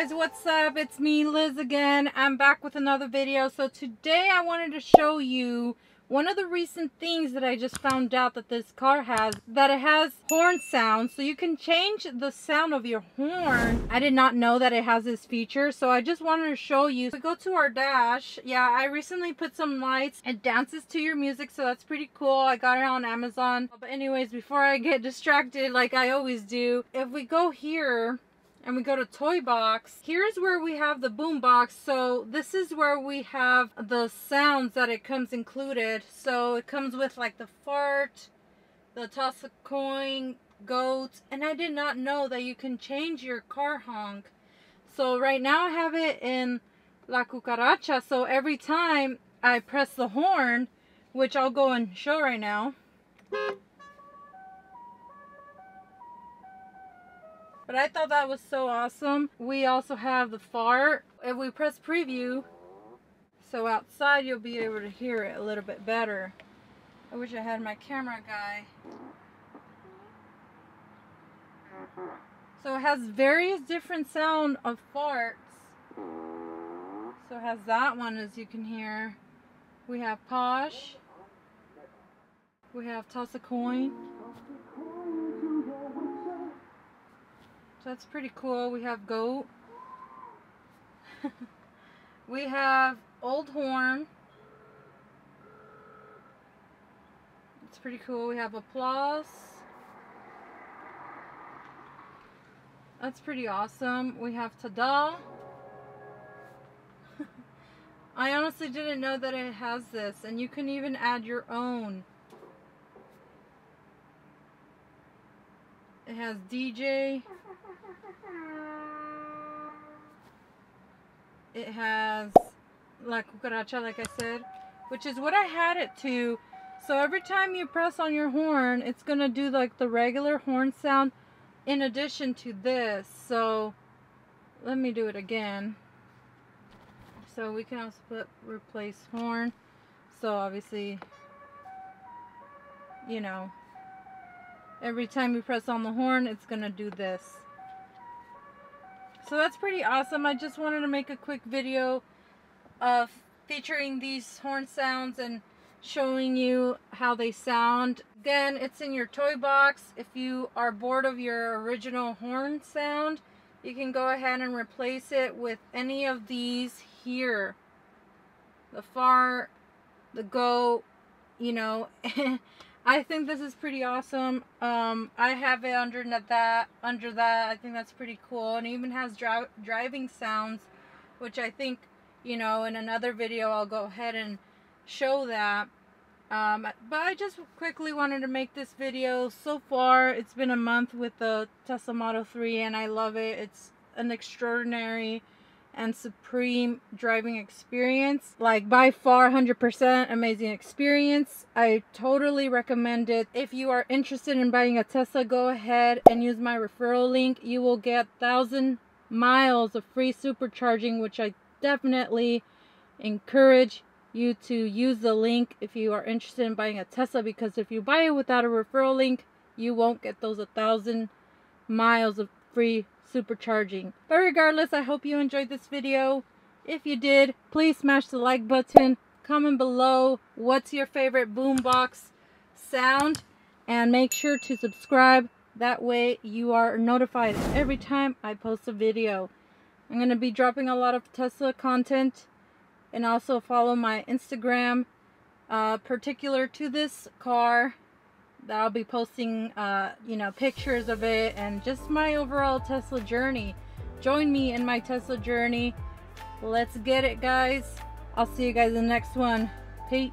guys, what's up? It's me, Liz, again. I'm back with another video. So today I wanted to show you one of the recent things that I just found out that this car has, that it has horn sound, so you can change the sound of your horn. I did not know that it has this feature, so I just wanted to show you. We go to our dash. Yeah, I recently put some lights. It dances to your music, so that's pretty cool. I got it on Amazon. But anyways, before I get distracted like I always do, if we go here and we go to toy box, here's where we have the boom box. So this is where we have the sounds that it comes included. So it comes with like the fart, the toss a coin, goats, and I did not know that you can change your car honk. So right now I have it in La Cucaracha, so every time I press the horn, which I'll go and show right now, but I thought that was so awesome. We also have the fart. If we press preview, so outside you'll be able to hear it a little bit better. I wish I had my camera guy. So it has various different sound of farts. So it has that one, as you can hear. We have posh. We have toss a coin. So that's pretty cool. We have goat. We have old horn. It's pretty cool. We have applause. That's pretty awesome. We have tada. I honestly didn't know that it has this, and you can even add your own. It has DJ. It has La Cucaracha, like I said, which is what I had it to. So every time you press on your horn, it's gonna do like the regular horn sound in addition to this. So let me do it again. So we can also put replace horn. So obviously, you know, every time you press on the horn, it's gonna do this. So that's pretty awesome. I just wanted to make a quick video of featuring these horn sounds and showing you how they sound. Again, it's in your toy box. If you are bored of your original horn sound, you can go ahead and replace it with any of these here. The fart, the goat, you know. I think this is pretty awesome. I have it under that. I think that's pretty cool. And it even has driving sounds, which I think, you know, in another video I'll go ahead and show that. But I just quickly wanted to make this video. So far, it's been a month with the Tesla Model 3, and I love it. It's an extraordinary and supreme driving experience. Like, by far 100% amazing experience. I totally recommend it. If you are interested in buying a Tesla, go ahead and use my referral link. You will get 1,000 miles of free supercharging, which I definitely encourage you to use the link if you are interested in buying a Tesla, because if you buy it without a referral link, you won't get those 1,000 miles of free supercharging. But regardless, I hope you enjoyed this video. If you did, please smash the like button. Comment below what's your favorite boombox sound, and make sure to subscribe. That way you are notified every time I post a video. I'm going to be dropping a lot of Tesla content, and also follow my Instagram particular to this car, that I'll be posting, you know, pictures of it and just my overall Tesla journey. Join me in my Tesla journey. Let's get it, guys. I'll see you guys in the next one. Peace.